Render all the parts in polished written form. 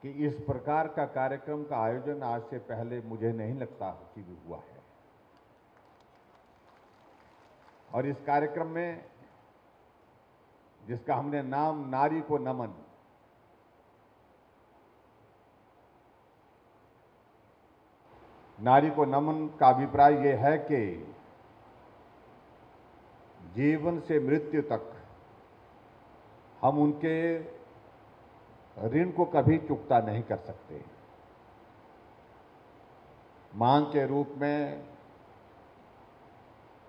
कि इस प्रकार का कार्यक्रम का आयोजन आज से पहले मुझे नहीं लगता कि भी हुआ है। और इस कार्यक्रम में जिसका हमने नाम नारी को नमन, नारी को नमन का अभिप्राय यह है कि जीवन से मृत्यु तक हम उनके ऋण को कभी चुकता नहीं कर सकते। मां के रूप में,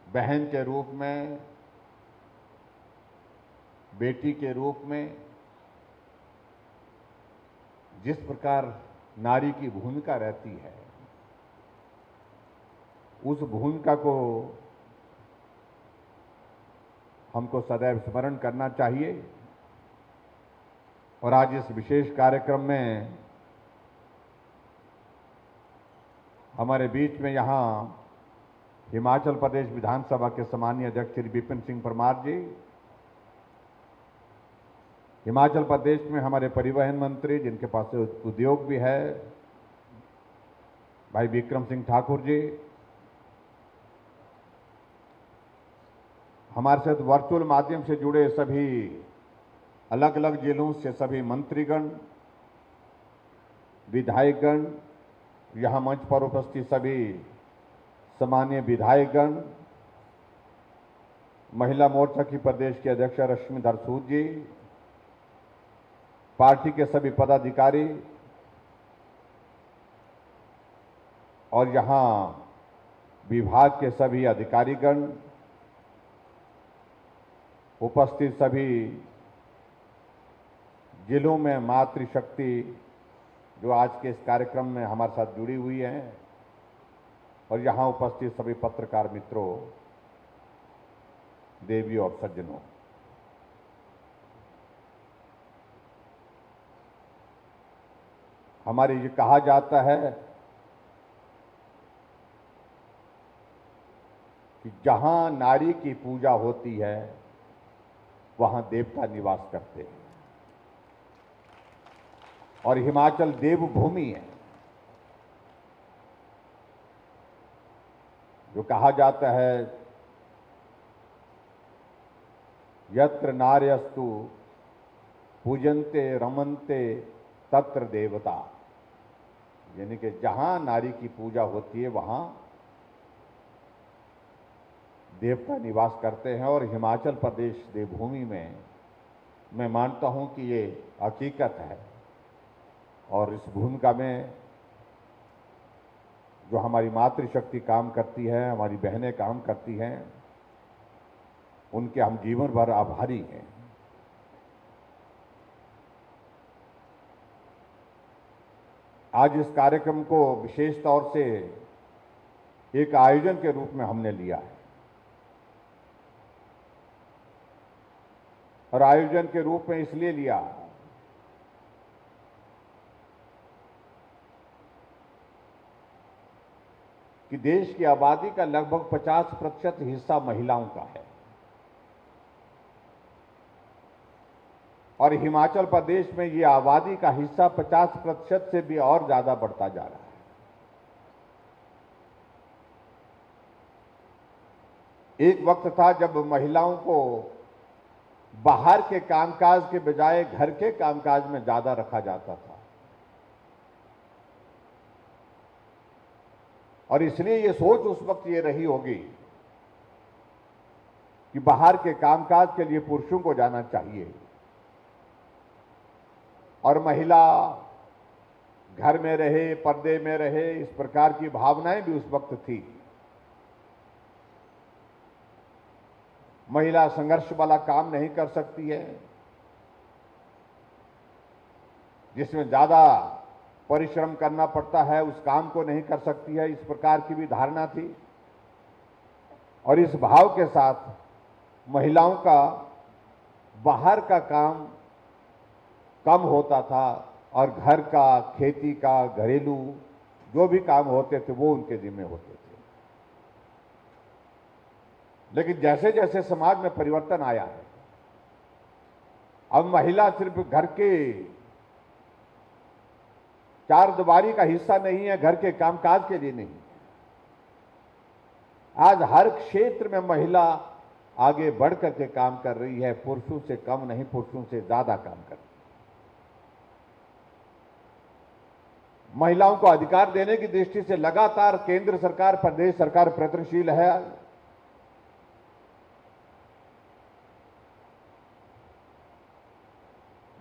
बहन के रूप में, बेटी के रूप में जिस प्रकार नारी की भूमिका रहती है, उस भूमिका को हमको सदैव स्मरण करना चाहिए। और आज इस विशेष कार्यक्रम में हमारे बीच में यहाँ हिमाचल प्रदेश विधानसभा के सम्मानीय अध्यक्ष श्री विपिन सिंह परमार जी, हिमाचल प्रदेश में हमारे परिवहन मंत्री जिनके पास उद्योग भी है भाई विक्रम सिंह ठाकुर जी, हमारे साथ वर्चुअल माध्यम से जुड़े सभी अलग अलग जिलों से सभी मंत्रीगण, विधायकगण, यहाँ मंच पर उपस्थित सभी सम्मानीय विधायकगण, महिला मोर्चा की प्रदेश की अध्यक्ष रश्मिधर सूद जी, पार्टी के सभी पदाधिकारी और यहाँ विभाग के सभी अधिकारीगण, उपस्थित सभी जिलों में मातृशक्ति जो आज के इस कार्यक्रम में हमारे साथ जुड़ी हुई हैं, और यहाँ उपस्थित सभी पत्रकार मित्रों, देवी और सज्जनों, हमारे ये कहा जाता है कि जहां नारी की पूजा होती है वहां देवता निवास करते हैं, और हिमाचल देवभूमि है। जो कहा जाता है यत्र नार्यस्तु पूजन्ते रमन्ते तत्र देवता, यानी कि जहां नारी की पूजा होती है वहां देवता निवास करते हैं। और हिमाचल प्रदेश देवभूमि में मैं मानता हूं कि ये हकीकत है। और इस भूमिका में जो हमारी मातृशक्ति काम करती है, हमारी बहनें काम करती हैं, उनके हम जीवन भर आभारी हैं। आज इस कार्यक्रम को विशेष तौर से एक आयोजन के रूप में हमने लिया है, और आयोजन के रूप में इसलिए लिया कि देश की आबादी का लगभग 50% हिस्सा महिलाओं का है, और हिमाचल प्रदेश में ये आबादी का हिस्सा 50% से भी और ज्यादा बढ़ता जा रहा है। एक वक्त था जब महिलाओं को बाहर के कामकाज के बजाय घर के कामकाज में ज्यादा रखा जाता था, और इसलिए ये सोच उस वक्त ये रही होगी कि बाहर के कामकाज के लिए पुरुषों को जाना चाहिए और महिला घर में रहे, पर्दे में रहे, इस प्रकार की भावनाएं भी उस वक्त थी। महिला संघर्ष वाला काम नहीं कर सकती है, जिसमें ज्यादा परिश्रम करना पड़ता है, उस काम को नहीं कर सकती है, इस प्रकार की भी धारणा थी। और इस भाव के साथ महिलाओं का बाहर का काम कम होता था, और घर का, खेती का, घरेलू जो भी काम होते थे वो उनके जिम्मे होते थे। लेकिन जैसे जैसे समाज में परिवर्तन आया है, अब महिला सिर्फ घर के चारदीवारी का हिस्सा नहीं है, घर के कामकाज के लिए नहीं। आज हर क्षेत्र में महिला आगे बढ़ करके काम कर रही है, पुरुषों से कम नहीं, पुरुषों से ज्यादा काम कर रही है। महिलाओं को अधिकार देने की दृष्टि से लगातार केंद्र सरकार, प्रदेश सरकार प्रयत्नशील है।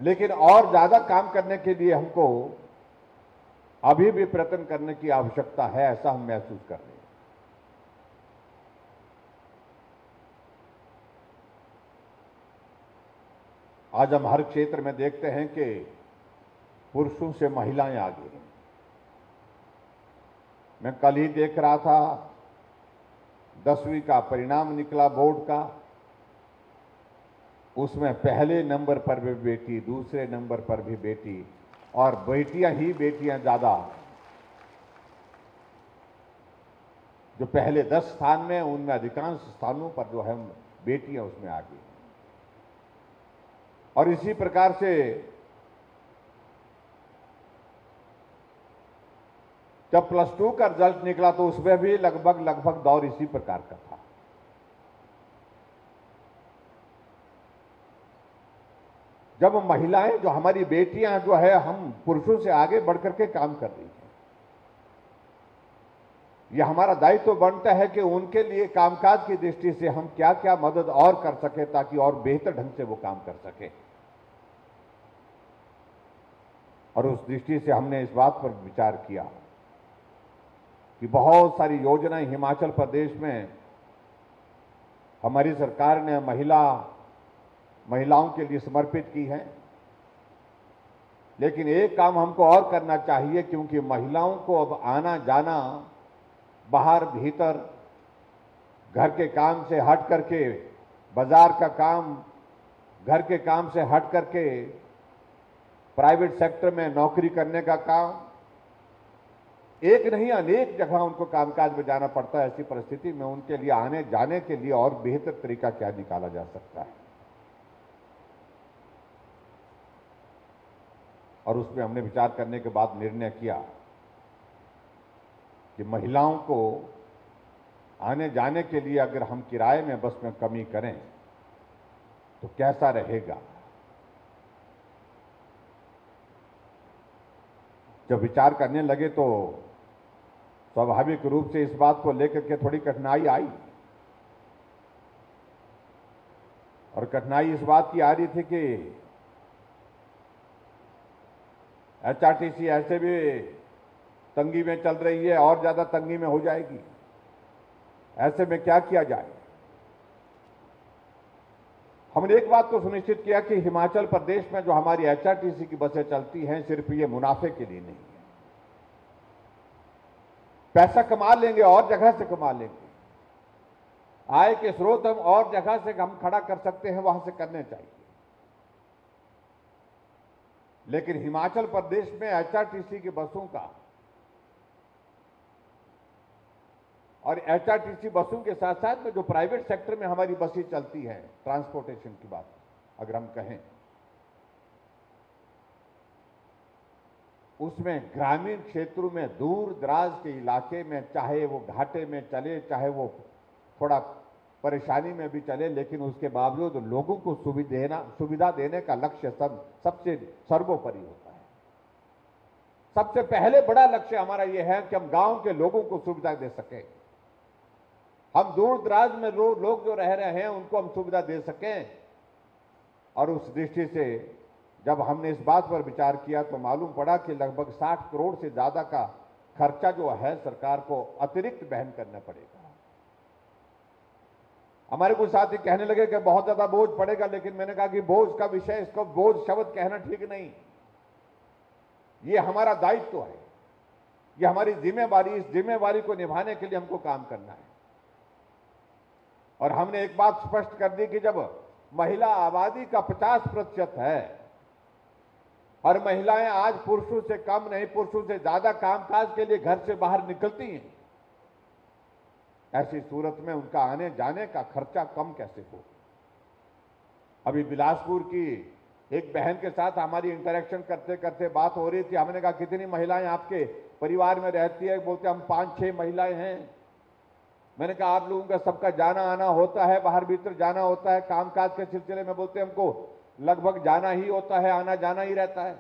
लेकिन और ज्यादा काम करने के लिए हमको अभी भी प्रयत्न करने की आवश्यकता है, ऐसा हम महसूस कर रहे हैं। आज हम हर क्षेत्र में देखते हैं कि पुरुषों से महिलाएं आगे हैं। मैं कल ही देख रहा था, 10वीं का परिणाम निकला बोर्ड का, उसमें पहले नंबर पर भी बेटी, दूसरे नंबर पर भी बेटी, और बेटियां ही बेटियां ज्यादा। जो पहले 10 स्थान में, उनमें अधिकांश स्थानों पर जो है बेटियां उसमें आगे। और इसी प्रकार से जब +2 का रिजल्ट निकला तो उसमें भी लगभग दौर इसी प्रकार का था। जब महिलाएं, जो हमारी बेटियां जो है, हम पुरुषों से आगे बढ़कर के काम कर रही हैं, यह हमारा दायित्व तो बनता है कि उनके लिए कामकाज की दृष्टि से हम क्या क्या मदद और कर सके ताकि और बेहतर ढंग से वो काम कर सके। और उस दृष्टि से हमने इस बात पर विचार किया कि बहुत सारी योजनाएं हिमाचल प्रदेश में हमारी सरकार ने महिलाओं के लिए समर्पित की हैं। लेकिन एक काम हमको और करना चाहिए, क्योंकि महिलाओं को अब आना जाना, बाहर भीतर, घर के काम से हट करके, बाजार का काम, घर के काम से हट करके प्राइवेट सेक्टर में नौकरी करने का काम, एक नहीं अनेक जगह उनको कामकाज में जाना पड़ता है। ऐसी परिस्थिति में उनके लिए आने जाने के लिए और बेहतर तरीका क्या निकाला जा सकता है, और उसमें हमने विचार करने के बाद निर्णय किया कि महिलाओं को आने जाने के लिए अगर हम किराए में बस में कमी करें तो कैसा रहेगा। जब विचार करने लगे तो स्वाभाविक रूप से इस बात को लेकर के थोड़ी कठिनाई आई, और कठिनाई इस बात की आ रही थी कि HRTC ऐसे भी तंगी में चल रही है, और ज्यादा तंगी में हो जाएगी। ऐसे में क्या किया जाए। हमने एक बात को सुनिश्चित किया कि हिमाचल प्रदेश में जो हमारी HRTC की बसें चलती हैं, सिर्फ ये मुनाफे के लिए नहीं है। पैसा कमा लेंगे, और जगह से कमा लेंगे, आय के स्रोत हम और जगह से हम खड़ा कर सकते हैं, वहां से करने चाहिए। लेकिन हिमाचल प्रदेश में HRTC की बसों का, और HRTC बसों के साथ साथ में जो प्राइवेट सेक्टर में हमारी बसें चलती हैं, ट्रांसपोर्टेशन की बात अगर हम कहें, उसमें ग्रामीण क्षेत्रों में, दूर दराज के इलाके में, चाहे वो घाटे में चले, चाहे वो थोड़ा परेशानी में भी चले, लेकिन उसके बावजूद लोगों को सुविधा देने का लक्ष्य सबसे सर्वोपरि होता है। सबसे पहले बड़ा लक्ष्य हमारा यह है कि हम गांव के लोगों को सुविधा दे सकें। हम दूर दराज में लोग जो रह रहे हैं उनको हम सुविधा दे सकें। और उस दृष्टि से जब हमने इस बात पर विचार किया तो मालूम पड़ा कि लगभग 60 करोड़ से ज्यादा का खर्चा जो है सरकार को अतिरिक्त वहन करना पड़ेगा। हमारे कुछ साथी कहने लगे कि बहुत ज्यादा बोझ पड़ेगा, लेकिन मैंने कहा कि बोझ का विषय, इसको बोझ शब्द कहना ठीक नहीं। ये हमारा दायित्व है, ये हमारी जिम्मेवारी, इस जिम्मेवारी को निभाने के लिए हमको काम करना है। और हमने एक बात स्पष्ट कर दी कि जब महिला आबादी का 50% है और महिलाएं आज पुरुषों से कम नहीं, पुरुषों से ज्यादा कामकाज के लिए घर से बाहर निकलती हैं, ऐसी सूरत में उनका आने जाने का खर्चा कम कैसे हो। अभी बिलासपुर की एक बहन के साथ हमारी इंटरेक्शन करते करते बात हो रही थी। हमने कहा कितनी महिलाएं आपके परिवार में रहती है? बोलते हम 5-6 महिलाएं हैं। मैंने कहा आप लोगों का सबका जाना आना होता है, बाहर भीतर जाना होता है कामकाज के सिलसिले में? बोलते हमको लगभग जाना ही होता है, आना जाना ही रहता है।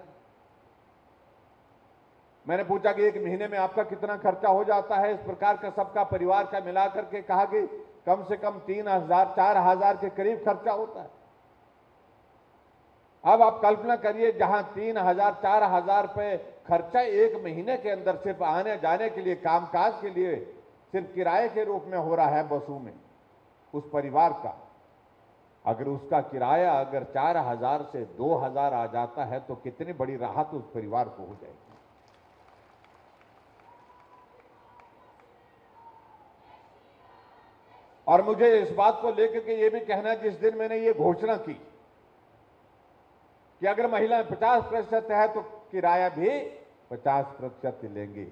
मैंने पूछा कि एक महीने में आपका कितना खर्चा हो जाता है? इस प्रकार का सबका परिवार का मिलाकर के कहा कि कम से कम 3,000-4,000 के करीब खर्चा होता है। अब आप कल्पना करिए, जहां 3,000-4,000 रुपए खर्चा एक महीने के अंदर सिर्फ आने जाने के लिए, कामकाज के लिए सिर्फ किराए के रूप में हो रहा है बसों में, उस परिवार का अगर उसका किराया अगर 4,000 से 2,000 आ जाता है तो कितनी बड़ी राहत उस परिवार को हो जाएगी। और मुझे इस बात को लेकर के ये भी कहना, जिस दिन मैंने ये घोषणा की कि अगर महिलाएं 50% है तो किराया भी 50% लेंगे,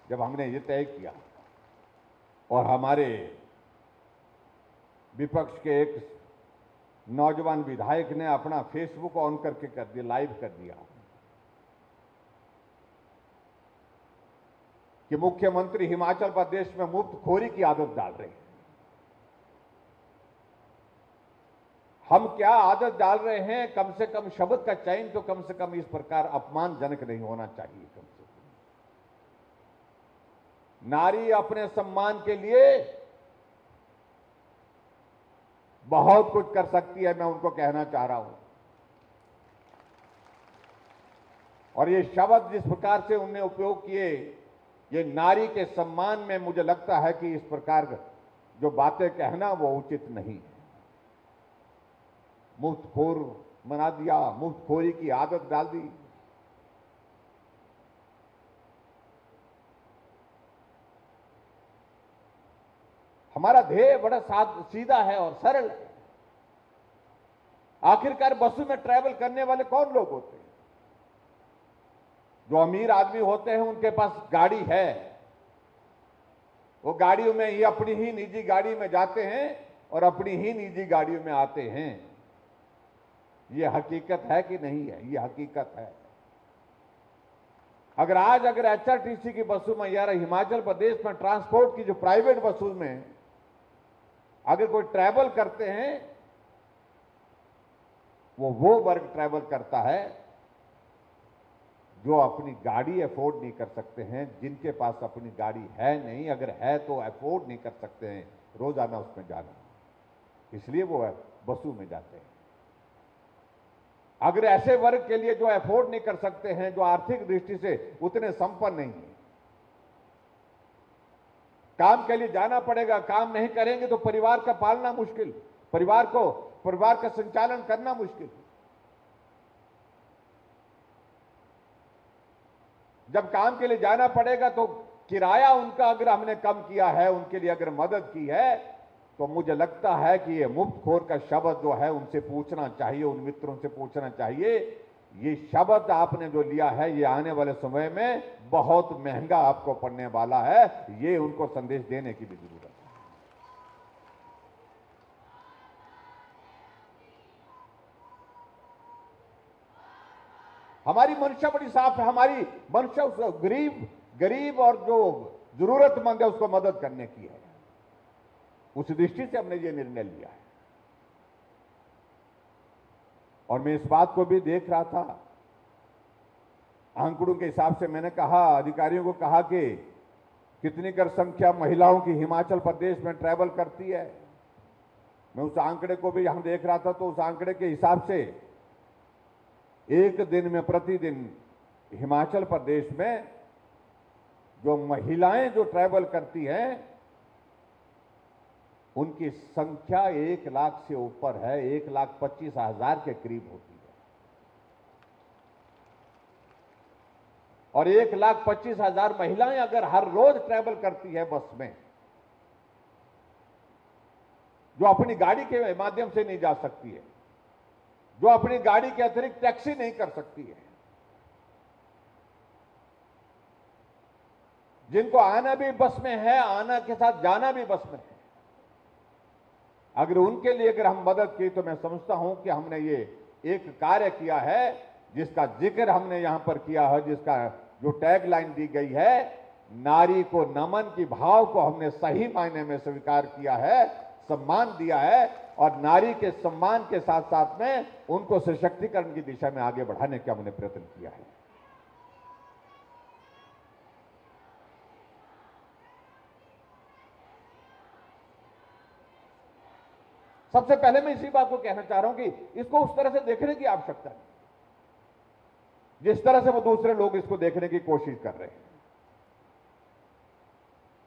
जब हमने ये तय किया और हमारे विपक्ष के एक नौजवान विधायक ने अपना फेसबुक ऑन करके कर दिया, लाइव कर दिया कि मुख्यमंत्री हिमाचल प्रदेश में मुफ्तखोरी की आदत डाल रहे हैं। हम क्या आदत डाल रहे हैं? कम से कम शब्द का चयन तो कम से कम इस प्रकार अपमानजनक नहीं होना चाहिए। कम से कम नारी अपने सम्मान के लिए बहुत कुछ कर सकती है, मैं उनको कहना चाह रहा हूं। और ये शब्द जिस प्रकार से उन्होंने उपयोग किए, ये नारी के सम्मान में मुझे लगता है कि इस प्रकार जो बातें कहना वो उचित नहीं है। मुफ्तखोर बना दिया, मुफ्तखोरी की आदत डाल दी। हमारा ध्येय बड़ा सीधा है और सरल है। आखिरकार बसों में ट्रैवल करने वाले कौन लोग होते हैं? जो अमीर आदमी होते हैं, उनके पास गाड़ी है, वो गाड़ियों में ही अपनी ही निजी गाड़ी में जाते हैं और अपनी ही निजी गाड़ियों में आते हैं। ये हकीकत है कि नहीं है? ये हकीकत है। अगर आज एचआरटीसी की बसों में, यार हिमाचल प्रदेश में ट्रांसपोर्ट की जो प्राइवेट बसों में अगर कोई ट्रैवल करते हैं, वो वर्ग ट्रैवल करता है जो अपनी गाड़ी अफोर्ड नहीं कर सकते हैं, जिनके पास अपनी गाड़ी है नहीं, अगर है तो अफोर्ड नहीं कर सकते हैं रोजाना उसमें जाना, इसलिए वो बसों में जाते हैं। अगर ऐसे वर्ग के लिए जो अफोर्ड नहीं कर सकते हैं, जो आर्थिक दृष्टि से उतने संपन्न नहीं है, काम के लिए जाना पड़ेगा, काम नहीं करेंगे तो परिवार का पालना मुश्किल, परिवार का संचालन करना मुश्किल। जब काम के लिए जाना पड़ेगा तो किराया उनका अगर हमने कम किया है, उनके लिए अगर मदद की है, तो मुझे लगता है कि ये मुफ्तखोर का शब्द जो है उनसे पूछना चाहिए, उन मित्रों से पूछना चाहिए, ये शब्द आपने जो लिया है ये आने वाले समय में बहुत महंगा आपको पड़ने वाला है। ये उनको संदेश देने की भी जरूरत है। हमारी मंशा बड़ी साफ है। हमारी मंशा गरीब और जो जरूरतमंद है उसको मदद करने की है। उस दृष्टि से हमने ये निर्णय लिया है। और मैं इस बात को भी देख रहा था, आंकड़ों के हिसाब से मैंने कहा, अधिकारियों को कहा कि कितनी कर संख्या महिलाओं की हिमाचल प्रदेश में ट्रैवल करती है। मैं उस आंकड़े को भी यहां देख रहा था, तो उस आंकड़े के हिसाब से एक दिन में प्रतिदिन हिमाचल प्रदेश में जो महिलाएं जो ट्रैवल करती हैं उनकी संख्या 1 लाख से ऊपर है, 1,25,000 के करीब होती है। और 1,25,000 महिलाएं अगर हर रोज ट्रैवल करती है बस में, जो अपनी गाड़ी के माध्यम से नहीं जा सकती है, जो अपनी गाड़ी के अतिरिक्त टैक्सी नहीं कर सकती है, जिनको आना भी बस में है, आना के साथ जाना भी बस में है, अगर उनके लिए अगर हम मदद की तो मैं समझता हूं कि हमने ये एक कार्य किया है जिसका जिक्र हमने यहां पर किया है, जिसका जो टैगलाइन दी गई है, नारी को नमन की भाव को हमने सही मायने में स्वीकार किया है, सम्मान दिया है और नारी के सम्मान के साथ साथ में उनको सशक्तिकरण की दिशा में आगे बढ़ाने का हमने प्रयत्न किया है। सबसे पहले मैं इसी बात को कहना चाह रहा हूं कि इसको उस तरह से देखने की आवश्यकता नहीं जिस तरह से वो दूसरे लोग इसको देखने की कोशिश कर रहे हैं।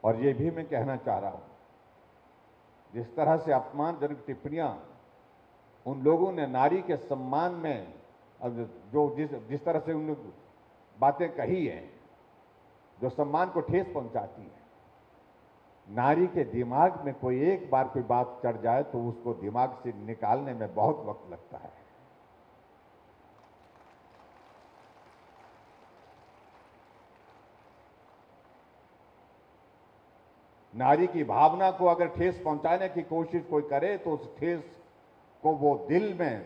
और ये भी मैं कहना चाह रहा हूं, जिस तरह से अपमानजनक टिप्पणियां उन लोगों ने नारी के सम्मान में, जो जिस तरह से उन बातें कही हैं जो सम्मान को ठेस पहुंचाती है, नारी के दिमाग में कोई एक बार कोई बात चढ़ जाए तो उसको दिमाग से निकालने में बहुत वक्त लगता है। नारी की भावना को अगर ठेस पहुंचाने की कोशिश कोई करे तो उस ठेस को वो दिल में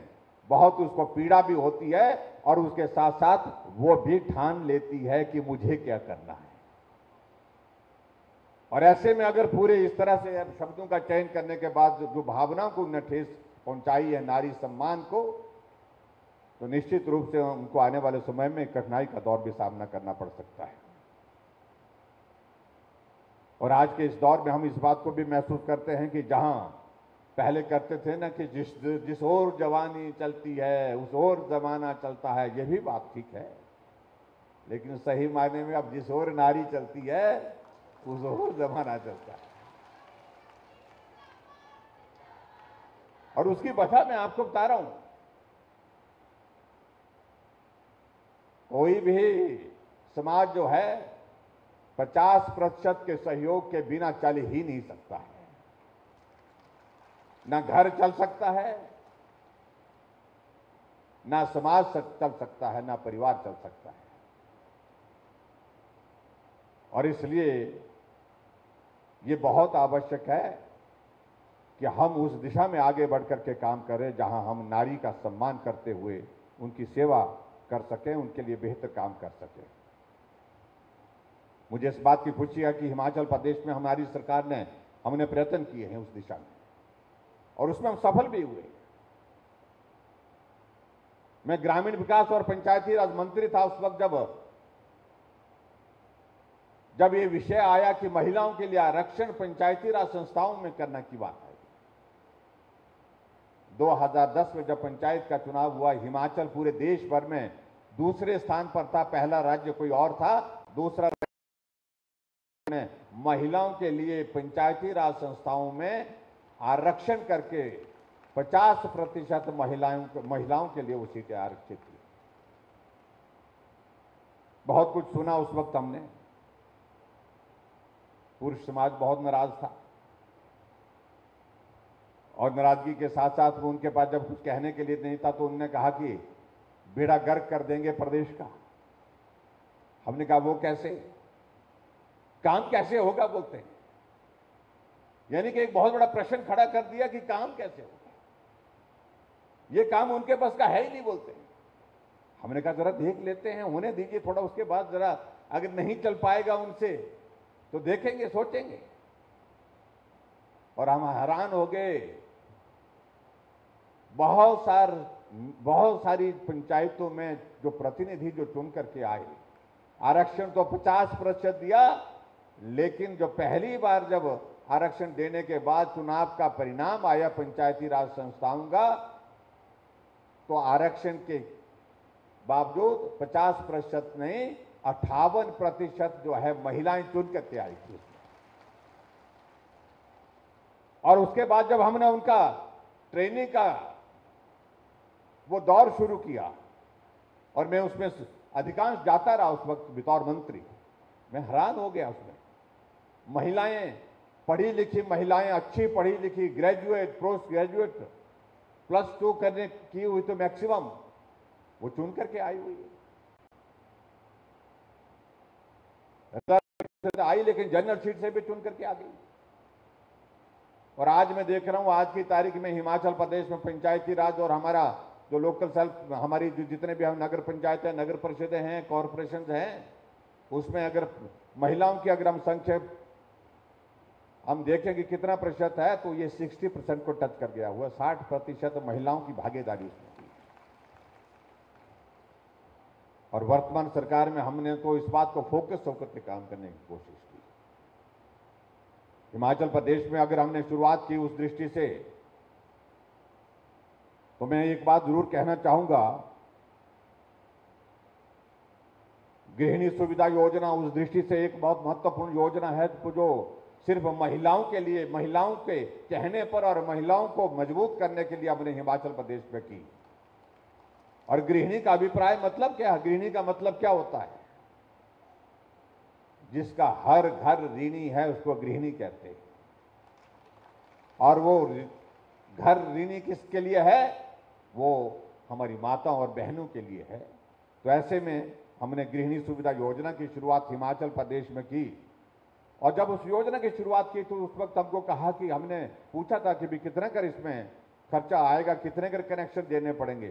बहुत उसको पीड़ा भी होती है और उसके साथ साथ वो भी ठान लेती है कि मुझे क्या करना है। और ऐसे में अगर पूरे इस तरह से शब्दों का चयन करने के बाद जो भावनाओं को उन्हें ठेस पहुंचाई है नारी सम्मान को, तो निश्चित रूप से उनको आने वाले समय में कठिनाई का दौर भी सामना करना पड़ सकता है। और आज के इस दौर में हम इस बात को भी महसूस करते हैं कि जहां पहले करते थे ना कि जिस ओर जवानी चलती है उस ओर जमाना चलता है, यह भी बात ठीक है, लेकिन सही मायने में अब जिस ओर नारी चलती है उस ओर जमाना चलता है। और उसकी वजह मैं आपको बता रहा हूं, कोई भी समाज जो है 50% के सहयोग के बिना चल ही नहीं सकता है। ना घर चल सकता है, ना समाज चल सकता है, ना परिवार चल सकता है। और इसलिए ये बहुत आवश्यक है कि हम उस दिशा में आगे बढ़कर के काम करें जहां हम नारी का सम्मान करते हुए उनकी सेवा कर सकें, उनके लिए बेहतर काम कर सकें। मुझे इस बात की खुशी है कि हिमाचल प्रदेश में हमारी सरकार ने हमने प्रयत्न किए हैं उस दिशा में और उसमें हम सफल भी हुए। मैं ग्रामीण विकास और पंचायती राज मंत्री था उस वक्त जब ये विषय आया कि महिलाओं के लिए आरक्षण पंचायती राज संस्थाओं में करने की बात आई। 2010 में जब पंचायत का चुनाव हुआ, हिमाचल पूरे देश भर में दूसरे स्थान पर था। पहला राज्य कोई और था, दूसरा ने महिलाओं के लिए पंचायती राज संस्थाओं में आरक्षण करके 50% महिलाओं के लिए वो सीटें आरक्षित की। बहुत कुछ सुना उस वक्त हमने, पुरुष समाज बहुत नाराज था और नाराजगी के साथ साथ उनके पास जब कुछ कहने के लिए नहीं था तो उन्होंने कहा कि बेड़ा गर्क कर देंगे प्रदेश का। हमने कहा वो कैसे, काम कैसे होगा बोलते हैं, यानी कि एक बहुत बड़ा प्रश्न खड़ा कर दिया कि काम कैसे होगा, ये काम उनके पास का है ही नहीं बोलते। हमने कहा जरा देख लेते हैं, होने दीजिए थोड़ा, उसके बाद जरा अगर नहीं चल पाएगा उनसे तो देखेंगे, सोचेंगे। और हम हैरान हो गए, बहुत सारी पंचायतों में जो प्रतिनिधि जो चुन करके आए, आरक्षण तो 50% दिया, लेकिन जो पहली बार जब आरक्षण देने के बाद चुनाव का परिणाम आया पंचायती राज संस्थाओं का, तो आरक्षण के बावजूद 50% नहीं 58% जो है महिलाएं चुन करके आई थी। और उसके बाद जब हमने उनका ट्रेनिंग का वो दौर शुरू किया और मैं उसमें अधिकांश जाता रहा उस वक्त बतौर मंत्री, मैं हैरान हो गया। उसमें महिलाएं, पढ़ी लिखी महिलाएं, अच्छी पढ़ी लिखी, ग्रेजुएट, पोस्ट ग्रेजुएट, +2 करने की हुई तो मैक्सिमम वो चुन करके आई हुई है। आई लेकिन जनरल सीट से भी चुन करके आ गई। और आज मैं देख रहा हूं, आज की तारीख में हिमाचल प्रदेश में पंचायती राज और हमारा जो लोकल सेल्फ हमारी जो जितने भी हम नगर पंचायतें, नगर परिषदें हैं, कॉरपोरेशन हैं, उसमें अगर महिलाओं की अगर हम संख्या हम देखेंगे कितना प्रतिशत है, तो ये 60% को टच कर गया हुआ, 60% महिलाओं की भागीदारी इसमें थी। और वर्तमान सरकार में हमने तो इस बात को फोकस होकर के काम करने की कोशिश की। हिमाचल प्रदेश में अगर हमने शुरुआत की उस दृष्टि से, तो मैं एक बात जरूर कहना चाहूंगा, गृहिणी सुविधा योजना उस दृष्टि से एक बहुत महत्वपूर्ण योजना है, जो सिर्फ महिलाओं के लिए, महिलाओं के कहने पर और महिलाओं को मजबूत करने के लिए हमने हिमाचल प्रदेश में की। और गृहिणी का अभिप्राय मतलब क्या है? गृहिणी का मतलब क्या होता है? जिसका हर घर ऋणी है उसको गृहिणी कहते हैं। और वो घर ऋणी किसके लिए है? वो हमारी माताओं और बहनों के लिए है। तो ऐसे में हमने गृहिणी सुविधा योजना की शुरुआत हिमाचल प्रदेश में की। और जब उस योजना की शुरुआत की तो उस वक्त हमको कहा कि हमने पूछा था कि भी कितना कर इसमें खर्चा आएगा, कितने कर कनेक्शन देने पड़ेंगे।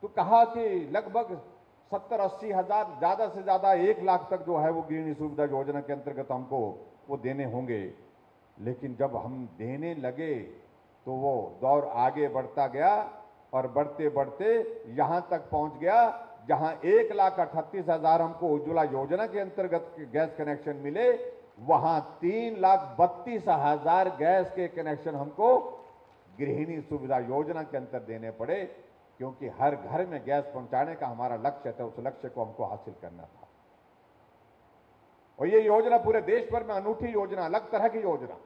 तो कहा कि लगभग 70-80 हजार, ज्यादा से ज्यादा 1 लाख तक जो है वो गृहिणी सुविधा योजना के अंतर्गत हमको वो देने होंगे। लेकिन जब हम देने लगे तो वो दौर आगे बढ़ता गया और बढ़ते बढ़ते यहां तक पहुंच गया जहां 1,38,000 हमको उज्ज्वला योजना के अंतर्गत गैस कनेक्शन मिले, वहां 3,32,000 गैस के कनेक्शन हमको गृहिणी सुविधा योजना के अंतर देने पड़े, क्योंकि हर घर में गैस पहुंचाने का हमारा लक्ष्य था। उस लक्ष्य को हमको हासिल करना था। और ये योजना पूरे देश भर में अनूठी योजना, अलग तरह की योजना,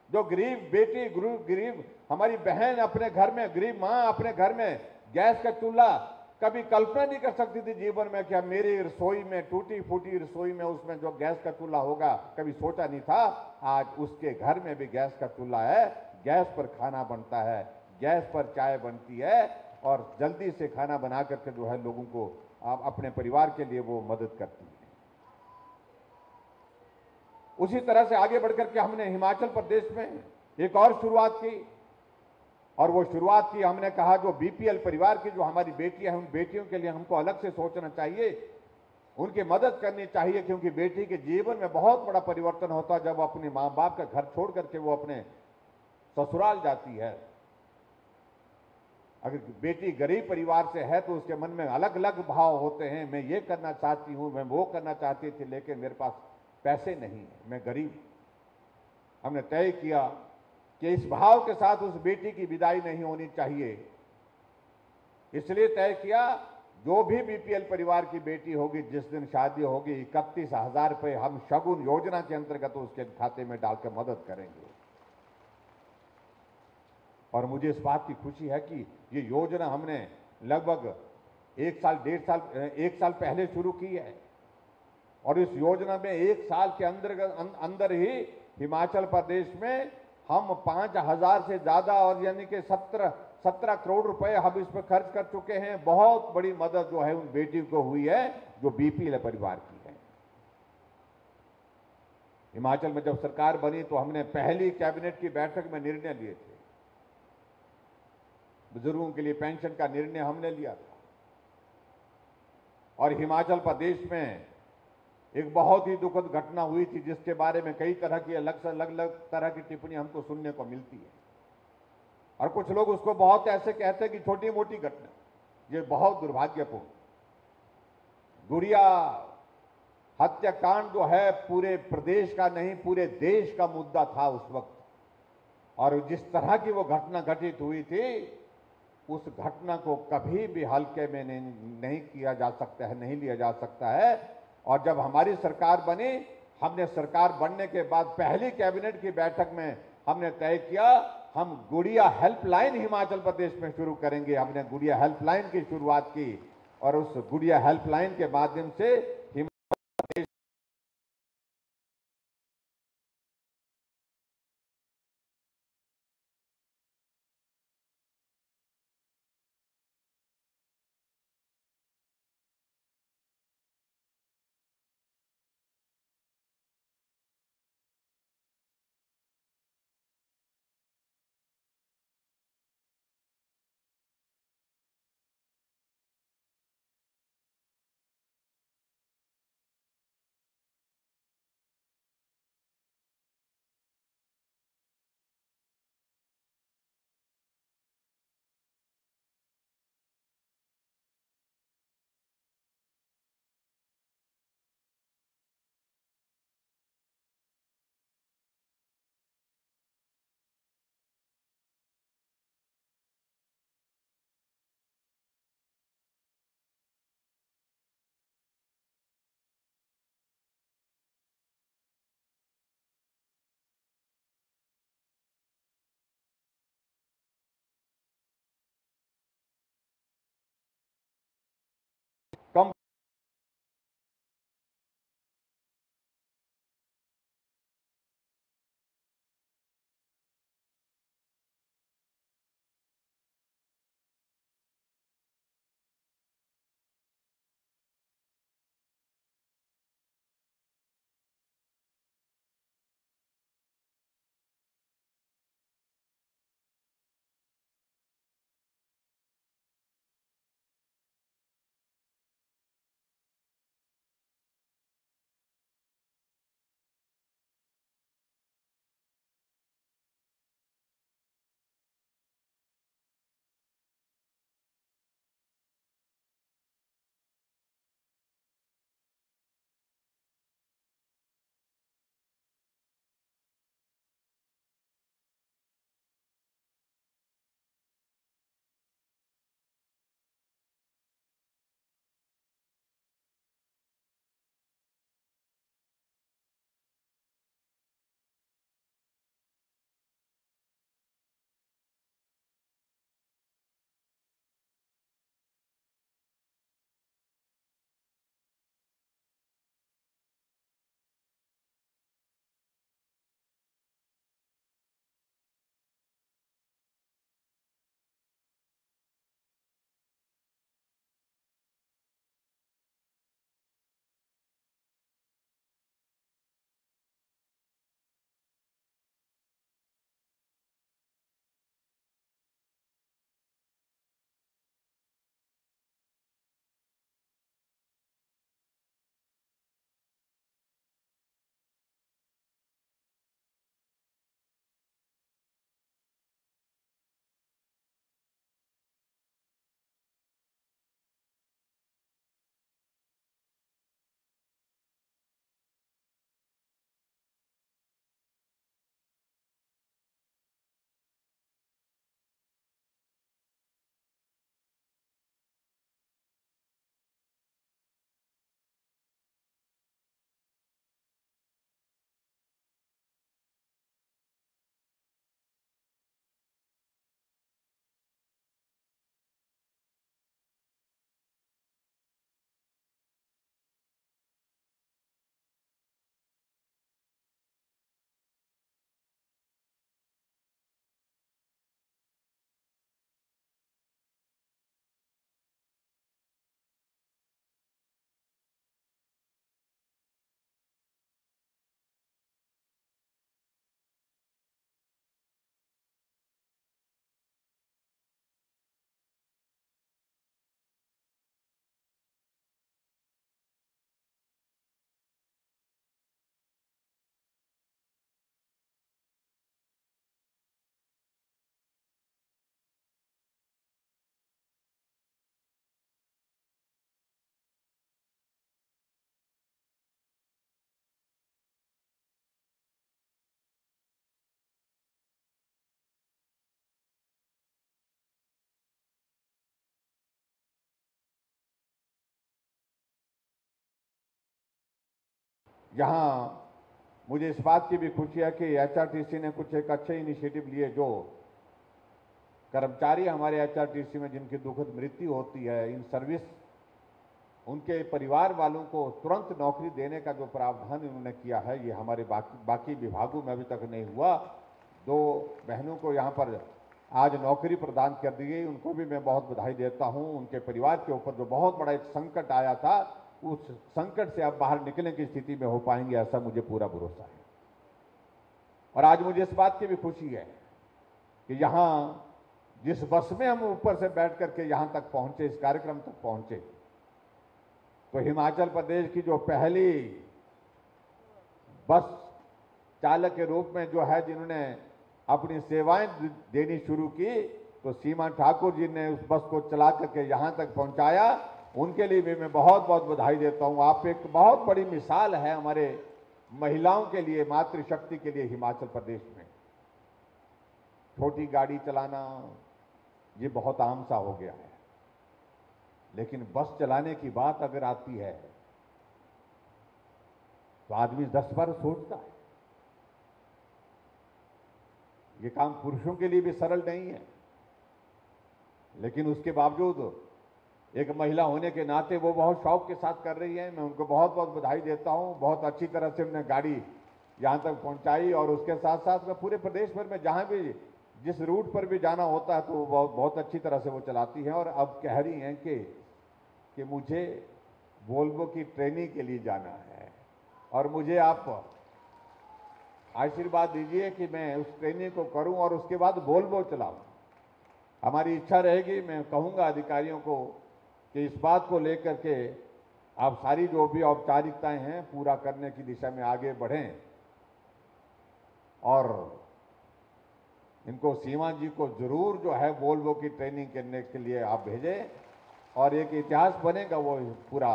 जो गरीब बेटी, गरीब हमारी बहन अपने घर में, गरीब मां अपने घर में गैस का चूल्हा कभी कल्पना नहीं कर सकती थी जीवन में कि मेरी रसोई में, टूटी फूटी रसोई में उसमें जो गैस का चूल्हा होगा, कभी सोचा नहीं था। आज उसके घर में भी गैस का चूल्हा है, गैस पर खाना बनता है, गैस पर चाय बनती है और जल्दी से खाना बना करके जो है लोगों को अपने परिवार के लिए वो मदद करती है। उसी तरह से आगे बढ़कर के हमने हिमाचल प्रदेश में एक और शुरुआत की। और वो शुरुआत की, हमने कहा जो बीपीएल परिवार की जो हमारी बेटियां हैं, उन बेटियों के लिए हमको अलग से सोचना चाहिए, उनकी मदद करनी चाहिए, क्योंकि बेटी के जीवन में बहुत बड़ा परिवर्तन होता है जब अपने मां बाप का घर छोड़ करके वो अपने ससुराल जाती है। अगर बेटी गरीब परिवार से है तो उसके मन में अलग अलग भाव होते हैं, मैं ये करना चाहती हूं, मैं वो करना चाहती थी, लेकिन मेरे पास पैसे नहीं है, मैं गरीब। हमने तय किया कि इस भाव के साथ उस बेटी की विदाई नहीं होनी चाहिए। इसलिए तय किया, जो भी बीपीएल परिवार की बेटी होगी, जिस दिन शादी होगी, 31,000 रुपए हम शगुन योजना के अंतर्गत उसके खाते में डालकर मदद करेंगे। और मुझे इस बात की खुशी है कि ये योजना हमने लगभग 1 साल, 1.5 साल, 1 साल पहले शुरू की है। और इस योजना में 1 साल के अंदर ही हिमाचल प्रदेश में हम 5,000 से ज्यादा, और यानी कि 17 करोड़ रुपए हम इस पर खर्च कर चुके हैं। बहुत बड़ी मदद जो है उन बेटियों को हुई है जो बीपीएल परिवार की है। हिमाचल में जब सरकार बनी तो हमने पहली कैबिनेट की बैठक में निर्णय लिए थे, बुजुर्गों के लिए पेंशन का निर्णय हमने लिया था। और हिमाचल प्रदेश में एक बहुत ही दुखद घटना हुई थी, जिसके बारे में कई तरह की अलग से अलग अलग तरह की टिप्पणी हमको सुनने को मिलती है। और कुछ लोग उसको बहुत ऐसे कहते हैं कि छोटी मोटी घटना, ये बहुत दुर्भाग्यपूर्ण। गुड़िया हत्याकांड जो है पूरे प्रदेश का नहीं, पूरे देश का मुद्दा था उस वक्त। और जिस तरह की वो घटना घटित हुई थी, उस घटना को कभी भी हल्के में नहीं किया जा सकता है, नहीं लिया जा सकता है। और जब हमारी सरकार बनी, हमने सरकार बनने के बाद पहली कैबिनेट की बैठक में हमने तय किया, हम गुड़िया हेल्पलाइन हिमाचल प्रदेश में शुरू करेंगे। हमने गुड़िया हेल्पलाइन की शुरुआत की और उस गुड़िया हेल्पलाइन के माध्यम से कम यहां मुझे इस बात की भी खुशी है कि एचआरटीसी ने कुछ एक अच्छे इनिशिएटिव लिए। जो कर्मचारी हमारे एचआरटीसी में जिनकी दुखद मृत्यु होती है इन सर्विस, उनके परिवार वालों को तुरंत नौकरी देने का जो प्रावधान इन्होंने किया है, ये हमारे बाकी विभागों में अभी तक नहीं हुआ। 2 बहनों को यहाँ पर आज नौकरी प्रदान कर दी गई, उनको भी मैं बहुत बधाई देता हूँ। उनके परिवार के ऊपर जो बहुत बड़ा एक संकट आया था, उस संकट से अब बाहर निकलने की स्थिति में हो पाएंगे, ऐसा मुझे पूरा भरोसा है। और आज मुझे इस बात की भी खुशी है कि यहाँ जिस बस में हम ऊपर से बैठ करके यहाँ तक पहुंचे, इस कार्यक्रम तक पहुंचे, तो हिमाचल प्रदेश की जो पहली बस चालक के रूप में जो है जिन्होंने अपनी सेवाएं देनी शुरू की, तो सीमा ठाकुर जी ने उस बस को चला करके यहाँ तक पहुंचाया। उनके लिए भी मैं बहुत बहुत बधाई देता हूं। आप एक बहुत बड़ी मिसाल है हमारे महिलाओं के लिए, मातृशक्ति के लिए हिमाचल प्रदेश में। छोटी गाड़ी चलाना ये बहुत आम सा हो गया है, लेकिन बस चलाने की बात अगर आती है तो आदमी 10 बार सोचता है। ये काम पुरुषों के लिए भी सरल नहीं है, लेकिन उसके बावजूद एक महिला होने के नाते वो बहुत शौक के साथ कर रही है। मैं उनको बहुत बहुत बधाई देता हूं। बहुत अच्छी तरह से उन्होंने गाड़ी यहां तक पहुंचाई और उसके साथ साथ मैं पूरे प्रदेश भर में जहां भी जिस रूट पर भी जाना होता है तो वो बहुत बहुत अच्छी तरह से वो चलाती है। और अब कह रही हैं कि मुझे वोल्वो की ट्रेनिंग के लिए जाना है और मुझे आप आशीर्वाद दीजिए कि मैं उस ट्रेनिंग को करूं और उसके बाद वोल्वो चलाऊं। हमारी इच्छा रहेगी, मैं कहूंगा अधिकारियों को कि इस बात को लेकर के आप सारी जो भी औपचारिकताएं हैं पूरा करने की दिशा में आगे बढ़ें और इनको सीमा जी को जरूर जो है वोल्वो की ट्रेनिंग करने के लिए आप भेजें और एक इतिहास बनेगा वो पूरा,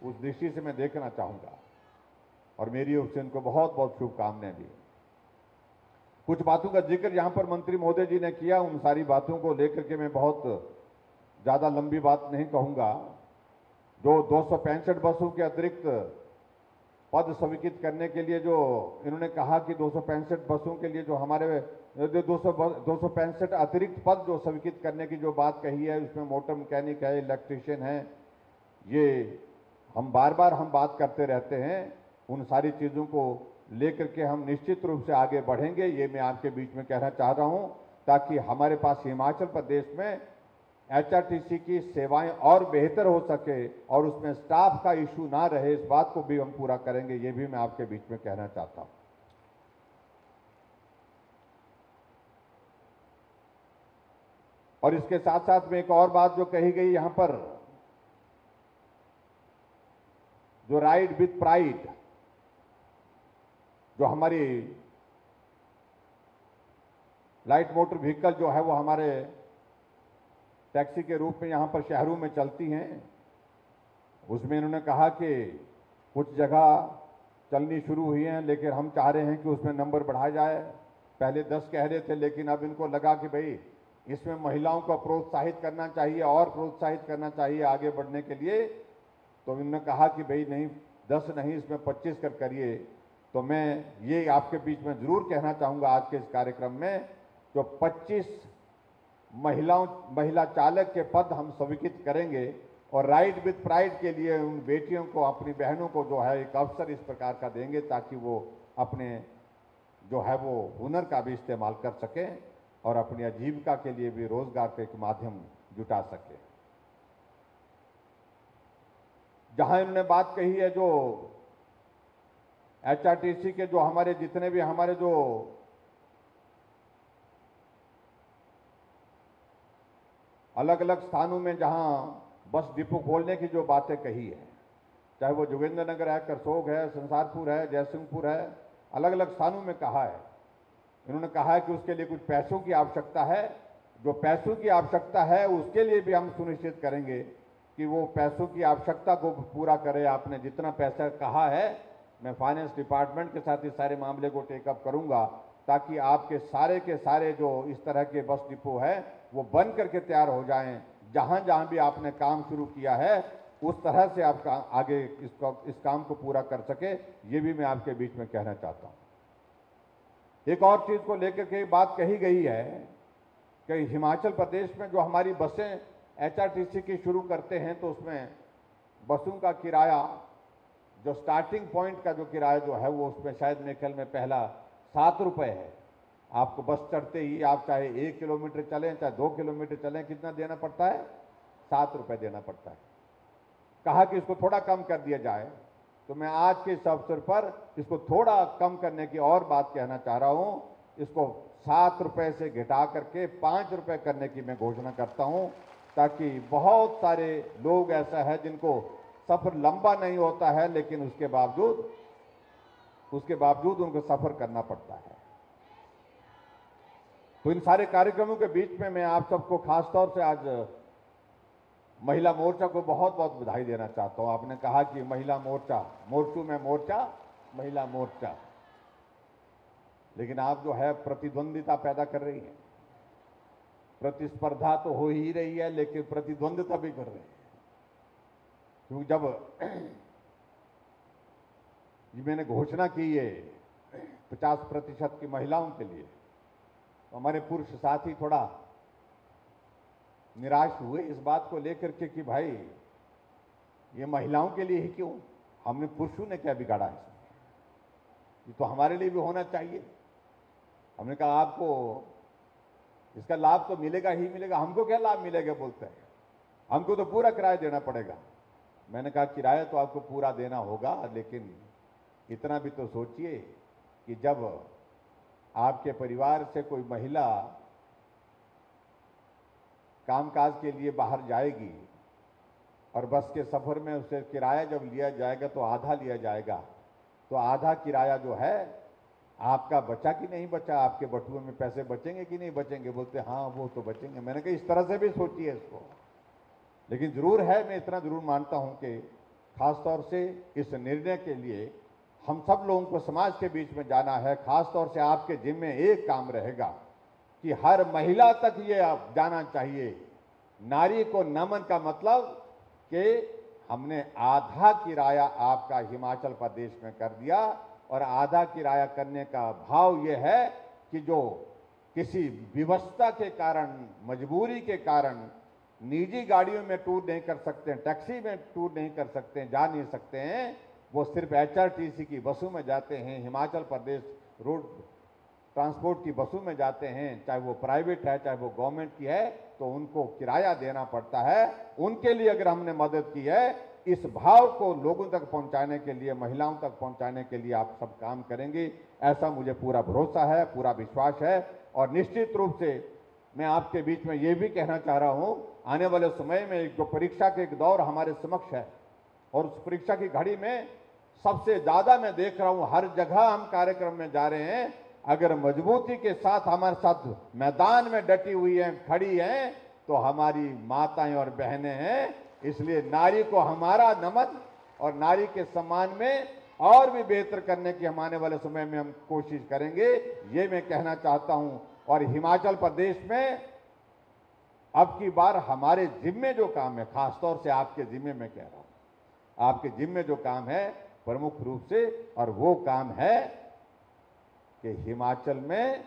उस दृष्टि से मैं देखना चाहूंगा और मेरी ओर से उनको बहुत बहुत शुभकामनाएं भी। कुछ बातों का जिक्र यहां पर मंत्री महोदय जी ने किया, उन सारी बातों को लेकर के मैं बहुत ज्यादा लंबी बात नहीं कहूंगा। जो 265 बसों के अतिरिक्त पद स्वीकृत करने के लिए जो इन्होंने कहा कि 265 बसों के लिए जो हमारे 265 अतिरिक्त पद जो स्वीकृत करने की जो बात कही है, उसमें मोटर मैकेनिक है, इलेक्ट्रीशियन है, ये हम बार बार बात करते रहते हैं। उन सारी चीजों को लेकर के हम निश्चित रूप से आगे बढ़ेंगे, ये मैं आपके बीच में कहना चाह रहा हूं, ताकि हमारे पास हिमाचल प्रदेश में एचआरटीसी की सेवाएं और बेहतर हो सके और उसमें स्टाफ का इशू ना रहे, इस बात को भी हम पूरा करेंगे, ये भी मैं आपके बीच में कहना चाहता हूं। और इसके साथ साथ में एक और बात जो कही गई यहां पर, जो राइड विथ प्राइड, जो हमारी लाइट मोटर व्हीकल जो है वो हमारे टैक्सी के रूप में यहां पर शहरों में चलती हैं, उसमें इन्होंने कहा कि कुछ जगह चलनी शुरू हुई हैं, लेकिन हम चाह रहे हैं कि उसमें नंबर बढ़ाया जाए। पहले 10 कह रहे थे, लेकिन अब इनको लगा कि भाई इसमें महिलाओं को प्रोत्साहित करना चाहिए और प्रोत्साहित करना चाहिए आगे बढ़ने के लिए। तो इन्होंने कहा कि भाई नहीं, 10 नहीं, इसमें 25 कर करिए। तो मैं ये आपके बीच में जरूर कहना चाहूंगा आज के इस कार्यक्रम में, जो 25 महिला चालक के पद हम स्वीकृत करेंगे और राइड विथ प्राइड के लिए उन बेटियों को, अपनी बहनों को जो है एक अवसर इस प्रकार का देंगे ताकि वो अपने जो है वो हुनर का भी इस्तेमाल कर सके और अपनी आजीविका के लिए भी रोजगार का एक माध्यम जुटा सके। जहां इन्होंने बात कही है जो एचआरटीसी के जो हमारे जितने भी हमारे जो अलग अलग स्थानों में जहां बस डिपो खोलने की जो बातें कही है, चाहे वो जोगिंद्रनगर है, करसोग है, संसारपुर है, जयसिंहपुर है, अलग अलग स्थानों में कहा है। इन्होंने कहा है कि उसके लिए कुछ पैसों की आवश्यकता है। जो पैसों की आवश्यकता है उसके लिए भी हम सुनिश्चित करेंगे कि वो पैसों की आवश्यकता को पूरा करे। आपने जितना पैसा कहा है, मैं फाइनेंस डिपार्टमेंट के साथ इस सारे मामले को टेकअप करूंगा ताकि आपके सारे के सारे जो इस तरह के बस डिपो है वो बन करके तैयार हो जाएं। जहां जहां भी आपने काम शुरू किया है उस तरह से आप आगे इस काम को पूरा कर सके, ये भी मैं आपके बीच में कहना चाहता हूं। एक और चीज को लेकर के बात कही गई है कि हिमाचल प्रदेश में जो हमारी बसें एचआरटीसी की शुरू करते हैं तो उसमें बसों का किराया, जो स्टार्टिंग पॉइंट का जो किराया जो है वो उसमें शायद मेरे ख्याल में पहला 7 रुपये है। आपको बस चढ़ते ही आप चाहे 1 किलोमीटर चलें चाहे 2 किलोमीटर चलें, कितना देना पड़ता है? 7 रुपये देना पड़ता है। कहा कि इसको थोड़ा कम कर दिया जाए, तो मैं आज के इस अवसर पर इसको थोड़ा कम करने की और बात कहना चाह रहा हूं। इसको 7 रुपये से घटा करके 5 रुपये करने की मैं घोषणा करता हूं, ताकि बहुत सारे लोग ऐसा है जिनको सफर लंबा नहीं होता है लेकिन उसके बावजूद उनको सफर करना पड़ता है। तो इन सारे कार्यक्रमों के बीच में मैं आप सबको खासतौर से आज महिला मोर्चा को बहुत बहुत बधाई देना चाहता हूं। आपने कहा कि महिला मोर्चा, मोर्चू में मोर्चा, महिला मोर्चा, लेकिन आप जो है प्रतिद्वंदिता पैदा कर रही है। प्रतिस्पर्धा तो हो ही रही है लेकिन प्रतिद्वंदिता भी कर रही है। क्योंकि जब ये मैंने घोषणा की है 50% की महिलाओं के लिए, तो हमारे पुरुष साथी थोड़ा निराश हुए इस बात को लेकर के कि भाई ये महिलाओं के लिए ही क्यों, हमने पुरुषों ने क्या बिगाड़ा है इसमें, ये तो हमारे लिए भी होना चाहिए। हमने कहा आपको इसका लाभ तो मिलेगा ही मिलेगा, हमको क्या लाभ मिलेगा बोलते हैं, हमको तो पूरा किराया देना पड़ेगा। मैंने कहा किराया तो आपको पूरा देना होगा, लेकिन इतना भी तो सोचिए कि जब आपके परिवार से कोई महिला कामकाज के लिए बाहर जाएगी और बस के सफर में उससे किराया जब लिया जाएगा तो आधा लिया जाएगा, तो आधा किराया जो है आपका बचा कि नहीं बचा, आपके बटुए में पैसे बचेंगे कि नहीं बचेंगे, बोलते हाँ वो तो बचेंगे। मैंने कहा इस तरह से भी सोचिए इसको। लेकिन जरूर है, मैं इतना जरूर मानता हूं कि खासतौर से इस निर्णय के लिए हम सब लोगों को समाज के बीच में जाना है। खासतौर से आपके जिम्मे एक काम रहेगा कि हर महिला तक ये जाना चाहिए, नारी को नमन का मतलब कि हमने आधा किराया आपका हिमाचल प्रदेश में कर दिया, और आधा किराया करने का भाव ये है कि जो किसी विवशता के कारण, मजबूरी के कारण निजी गाड़ियों में टूर नहीं कर सकते, टैक्सी में टूर नहीं कर सकते, जा नहीं सकते हैं, वो सिर्फ HRTC की बसों में जाते हैं, हिमाचल प्रदेश रोड ट्रांसपोर्ट की बसों में जाते हैं, चाहे वो प्राइवेट है चाहे वो गवर्नमेंट की है, तो उनको किराया देना पड़ता है। उनके लिए अगर हमने मदद की है, इस भाव को लोगों तक पहुंचाने के लिए, महिलाओं तक पहुंचाने के लिए आप सब काम करेंगे, ऐसा मुझे पूरा भरोसा है, पूरा विश्वास है। और निश्चित रूप से मैं आपके बीच में ये भी कहना चाह रहा हूं, आने वाले समय में जो परीक्षा के एक दौर हमारे समक्ष है, और उस परीक्षा की घड़ी में सबसे ज्यादा मैं देख रहा हूं हर जगह हम कार्यक्रम में जा रहे हैं, अगर मजबूती के साथ हमारे साथ मैदान में डटी हुई हैं, खड़ी हैं, तो हमारी माताएं और बहनें हैं। इसलिए नारी को हमारा नमन, और नारी के सम्मान में और भी बेहतर करने की हम आने वाले समय में हम कोशिश करेंगे, ये मैं कहना चाहता हूं। और हिमाचल प्रदेश में अब की बार हमारे जिम्मे जो काम है, खासतौर से आपके जिम्मे में कह रहा हूं, आपके जिम्मे जो काम है प्रमुख रूप से, और वो काम है कि हिमाचल में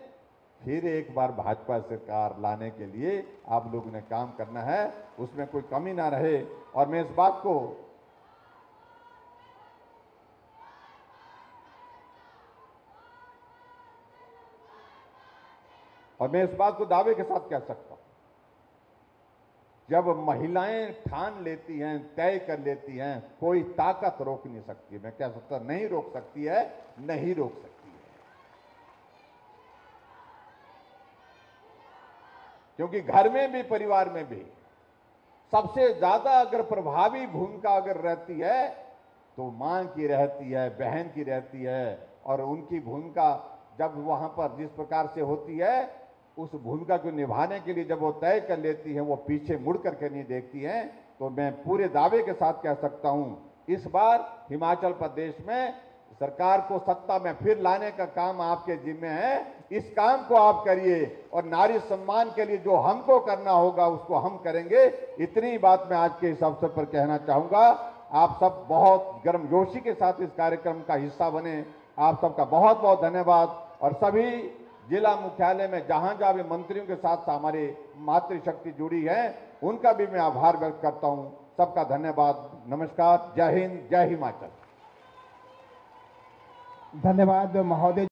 फिर एक बार भाजपा सरकार लाने के लिए आप लोगों ने काम करना है, उसमें कोई कमी ना रहे। और मैं इस बात को दावे के साथ कह सकता हूं, जब महिलाएं ठान लेती हैं, तय कर लेती हैं, कोई ताकत रोक नहीं सकती। मैं कह सकता नहीं रोक सकती है, नहीं रोक सकती है, क्योंकि घर में भी परिवार में भी सबसे ज्यादा अगर प्रभावी भूमिका अगर रहती है तो मां की रहती है, बहन की रहती है। और उनकी भूमिका जब वहां पर जिस प्रकार से होती है, उस भूमिका को निभाने के लिए जब वो तय कर लेती है, वो पीछे मुड़ करके नहीं देखती हैं। तो मैं पूरे दावे के साथ कह सकता हूं, इस बार हिमाचल प्रदेश में सरकार को सत्ता में फिर लाने का काम आपके जिम्मे है। इस काम को आप करिए, और नारी सम्मान के लिए जो हमको करना होगा उसको हम करेंगे। इतनी बात मैं आज के इस अवसर पर कहना चाहूंगा। आप सब बहुत गर्मजोशी के साथ इस कार्यक्रम का हिस्सा बने, आप सबका बहुत बहुत धन्यवाद। और सभी जिला मुख्यालय में जहां जहां भी मंत्रियों के साथ हमारी मातृशक्ति जुड़ी है, उनका भी मैं आभार व्यक्त करता हूं। सबका धन्यवाद, नमस्कार, जय हिंद, जय हिमाचल। धन्यवाद महोदय।